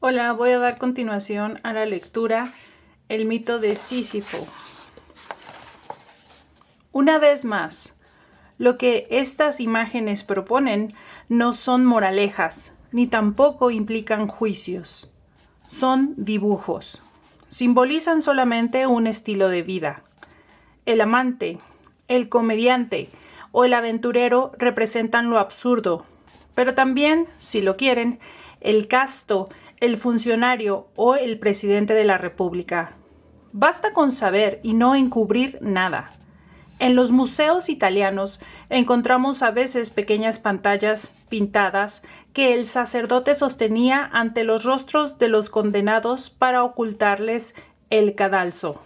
Hola, voy a dar continuación a la lectura El mito de Sísifo. Una vez más, lo que estas imágenes proponen no son moralejas, ni tampoco implican juicios. Son dibujos. Simbolizan solamente un estilo de vida. El amante, el comediante o el aventurero representan lo absurdo, pero también, si lo quieren, el casto, el funcionario o el presidente de la República. Basta con saber y no encubrir nada. En los museos italianos encontramos a veces pequeñas pantallas pintadas que el sacerdote sostenía ante los rostros de los condenados para ocultarles el cadalso.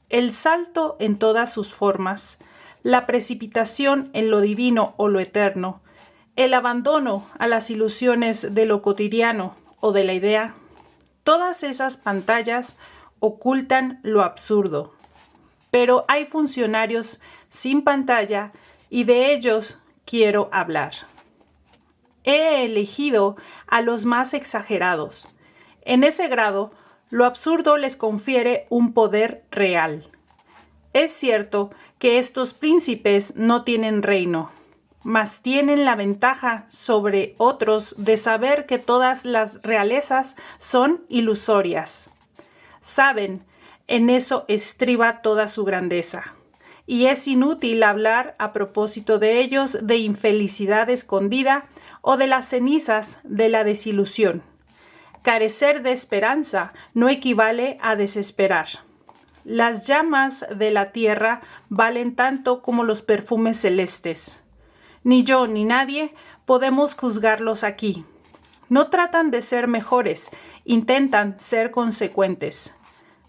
El salto en todas sus formas, la precipitación en lo divino o lo eterno, el abandono a las ilusiones de lo cotidiano o de la idea, todas esas pantallas ocultan lo absurdo. Pero hay funcionarios sin pantalla y de ellos quiero hablar. He elegido a los más exagerados. En ese grado, lo absurdo les confiere un poder real. Es cierto que estos príncipes no tienen reino, mas tienen la ventaja sobre otros de saber que todas las realezas son ilusorias. Saben, en eso estriba toda su grandeza. Y es inútil hablar a propósito de ellos de infelicidad escondida o de las cenizas de la desilusión. Carecer de esperanza no equivale a desesperar. Las llamas de la tierra valen tanto como los perfumes celestes. Ni yo ni nadie podemos juzgarlos aquí. No tratan de ser mejores, intentan ser consecuentes.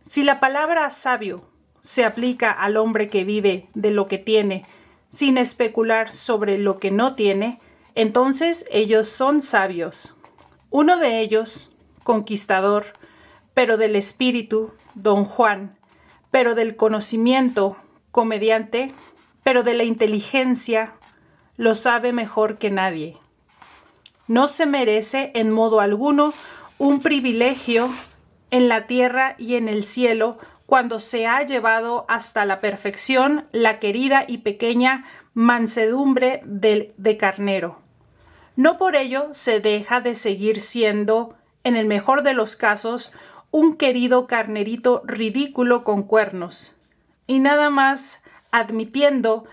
Si la palabra sabio se aplica al hombre que vive de lo que tiene, sin especular sobre lo que no tiene, entonces ellos son sabios. Uno de ellos, conquistador, pero del espíritu, Don Juan, pero del conocimiento, comediante, pero de la inteligencia, lo sabe mejor que nadie. No se merece en modo alguno un privilegio en la tierra y en el cielo cuando se ha llevado hasta la perfección la querida y pequeña mansedumbre de carnero. No por ello se deja de seguir siendo, en el mejor de los casos, un querido carnerito ridículo con cuernos, y nada más admitiendo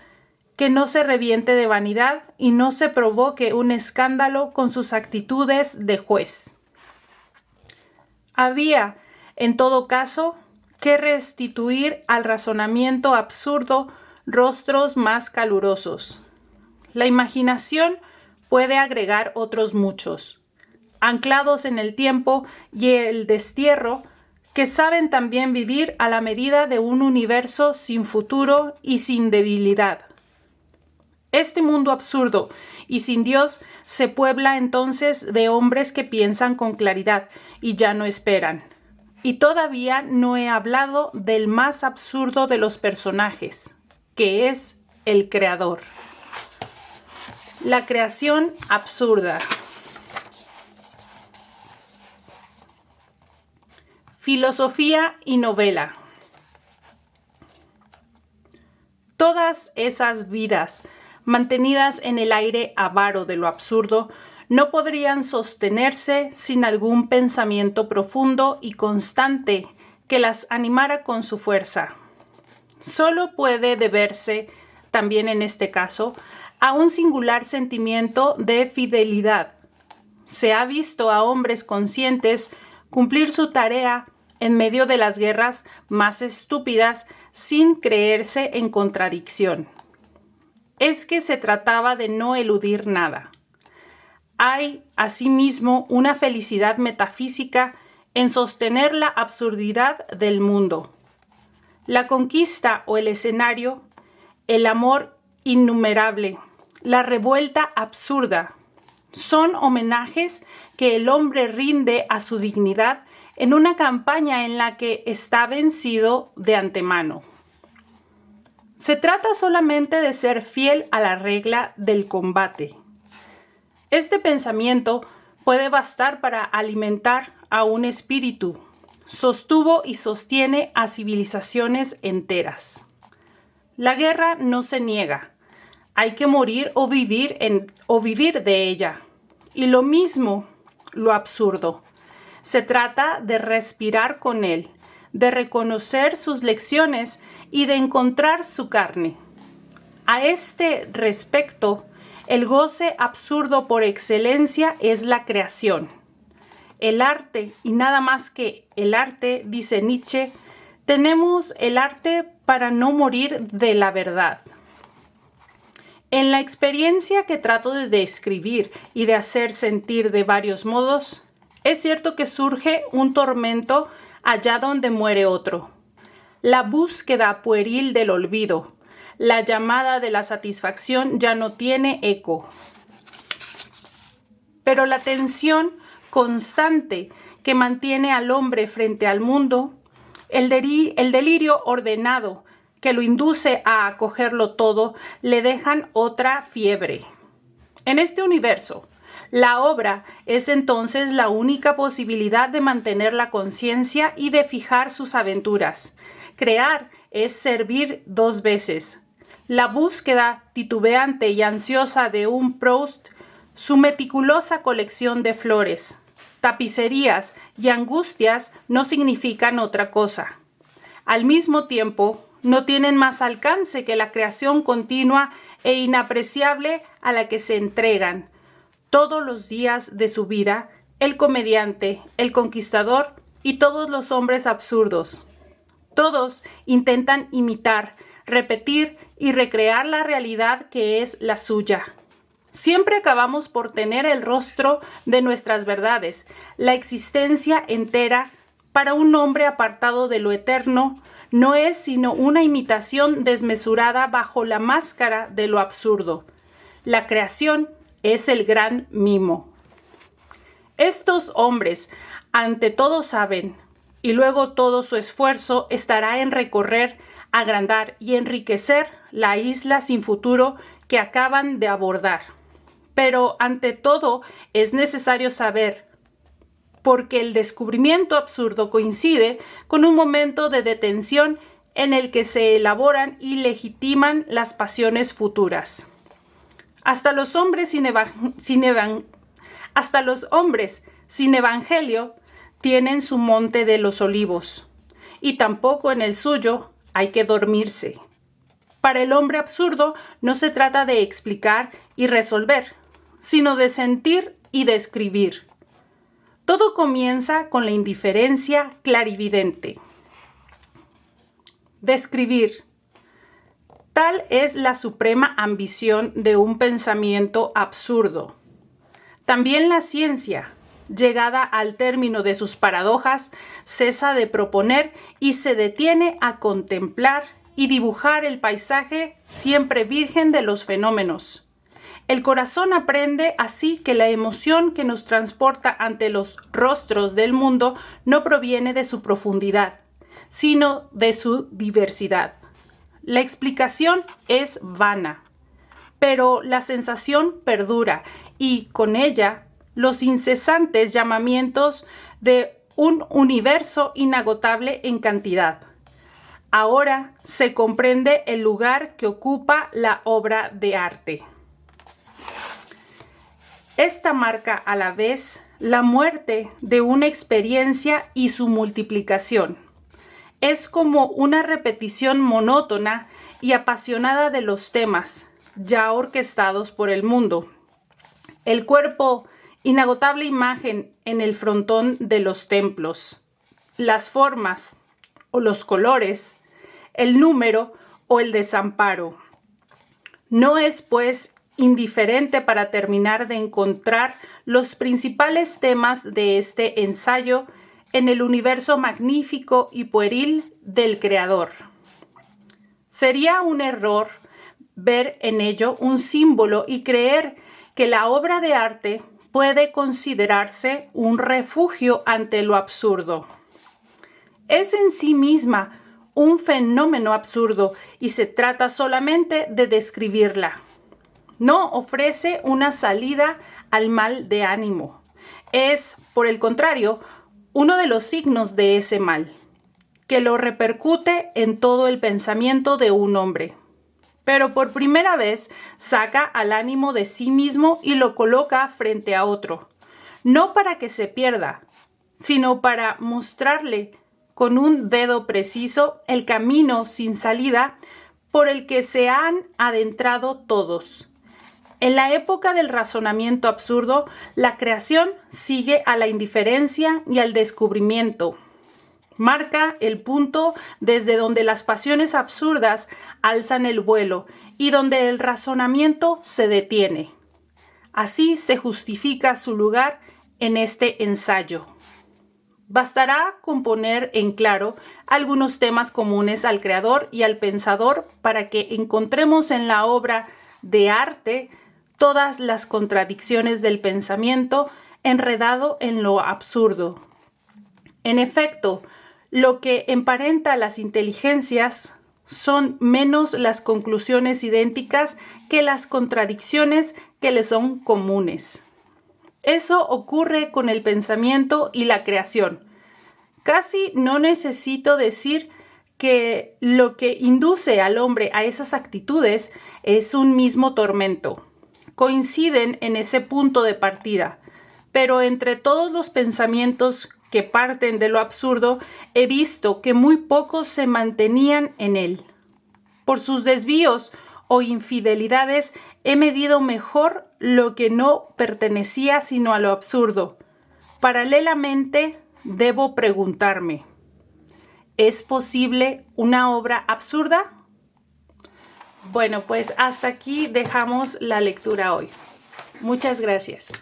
que no se reviente de vanidad y no se provoque un escándalo con sus actitudes de juez. Había, en todo caso, que restituir al razonamiento absurdo rostros más calurosos. La imaginación puede agregar otros muchos, anclados en el tiempo y el destierro, que saben también vivir a la medida de un universo sin futuro y sin debilidad. Este mundo absurdo y sin Dios se puebla entonces de hombres que piensan con claridad y ya no esperan. Y todavía no he hablado del más absurdo de los personajes, que es el creador. La creación absurda. Filosofía y novela. Todas esas vidas mantenidas en el aire avaro de lo absurdo, no podrían sostenerse sin algún pensamiento profundo y constante que las animara con su fuerza. Solo puede deberse, también en este caso, a un singular sentimiento de fidelidad. Se ha visto a hombres conscientes cumplir su tarea en medio de las guerras más estúpidas sin creerse en contradicción. Es que se trataba de no eludir nada. Hay, asimismo, una felicidad metafísica en sostener la absurdidad del mundo. La conquista o el escenario, el amor innumerable, la revuelta absurda, son homenajes que el hombre rinde a su dignidad en una campaña en la que está vencido de antemano. Se trata solamente de ser fiel a la regla del combate. Este pensamiento puede bastar para alimentar a un espíritu. Sostuvo y sostiene a civilizaciones enteras. La guerra no se niega. Hay que morir o vivir de ella. Y lo mismo, lo absurdo. Se trata de respirar con él, de reconocer sus lecciones y de encontrar su carne. A este respecto, el goce absurdo por excelencia es la creación. El arte, y nada más que el arte, dice Nietzsche, tenemos el arte para no morir de la verdad. En la experiencia que trato de describir y de hacer sentir de varios modos, es cierto que surge un tormento allá donde muere otro. La búsqueda pueril del olvido, la llamada de la satisfacción ya no tiene eco. Pero la tensión constante que mantiene al hombre frente al mundo, el delirio ordenado que lo induce a acogerlo todo, le dejan otra fiebre. En este universo, la obra es entonces la única posibilidad de mantener la conciencia y de fijar sus aventuras. Crear es servir dos veces. La búsqueda titubeante y ansiosa de un Proust, su meticulosa colección de flores, tapicerías y angustias no significan otra cosa. Al mismo tiempo, no tienen más alcance que la creación continua e inapreciable a la que se entregan todos los días de su vida el comediante, el conquistador y todos los hombres absurdos. Todos intentan imitar, repetir y recrear la realidad que es la suya. Siempre acabamos por tener el rostro de nuestras verdades, la existencia entera para un hombre apartado de lo eterno no es sino una imitación desmesurada bajo la máscara de lo absurdo. La creación es el gran mimo. Estos hombres ante todo saben, y luego todo su esfuerzo estará en recorrer, agrandar y enriquecer la isla sin futuro que acaban de abordar. Pero ante todo es necesario saber, porque el descubrimiento absurdo coincide con un momento de detención en el que se elaboran y legitiman las pasiones futuras. Hasta los hombres sin evangelio tienen su monte de los olivos, y tampoco en el suyo hay que dormirse. Para el hombre absurdo no se trata de explicar y resolver, sino de sentir y de escribir. Todo comienza con la indiferencia clarividente. Describir. Tal es la suprema ambición de un pensamiento absurdo. También la ciencia, llegada al término de sus paradojas, cesa de proponer y se detiene a contemplar y dibujar el paisaje siempre virgen de los fenómenos. El corazón aprende así que la emoción que nos transporta ante los rostros del mundo no proviene de su profundidad, sino de su diversidad. La explicación es vana, pero la sensación perdura y con ella los incesantes llamamientos de un universo inagotable en cantidad. Ahora se comprende el lugar que ocupa la obra de arte. Esta marca a la vez la muerte de una experiencia y su multiplicación. Es como una repetición monótona y apasionada de los temas, ya orquestados por el mundo. El cuerpo, inagotable imagen en el frontón de los templos. Las formas o los colores, el número o el desamparo. No es, pues, indiferente para terminar de encontrar los principales temas de este ensayo en el universo magnífico y pueril del Creador. Sería un error ver en ello un símbolo y creer que la obra de arte puede considerarse un refugio ante lo absurdo. Es en sí misma un fenómeno absurdo y se trata solamente de describirla. No ofrece una salida al mal de ánimo. es, por el contrario, uno de los signos de ese mal, que lo repercute en todo el pensamiento de un hombre. Pero por primera vez saca al ánimo de sí mismo y lo coloca frente a otro, no para que se pierda, sino para mostrarle con un dedo preciso el camino sin salida por el que se han adentrado todos. En la época del razonamiento absurdo, la creación sigue a la indiferencia y al descubrimiento. Marca el punto desde donde las pasiones absurdas alzan el vuelo y donde el razonamiento se detiene. Así se justifica su lugar en este ensayo. Bastará con poner en claro algunos temas comunes al creador y al pensador para que encontremos en la obra de arte todas las contradicciones del pensamiento enredado en lo absurdo. En efecto, lo que emparenta las inteligencias son menos las conclusiones idénticas que las contradicciones que les son comunes. Eso ocurre con el pensamiento y la creación. Casi no necesito decir que lo que induce al hombre a esas actitudes es un mismo tormento. Coinciden en ese punto de partida, pero entre todos los pensamientos que parten de lo absurdo, he visto que muy pocos se mantenían en él. Por sus desvíos o infidelidades he medido mejor lo que no pertenecía sino a lo absurdo. Paralelamente, debo preguntarme, ¿es posible una obra absurda? Bueno, pues hasta aquí dejamos la lectura hoy. Muchas gracias.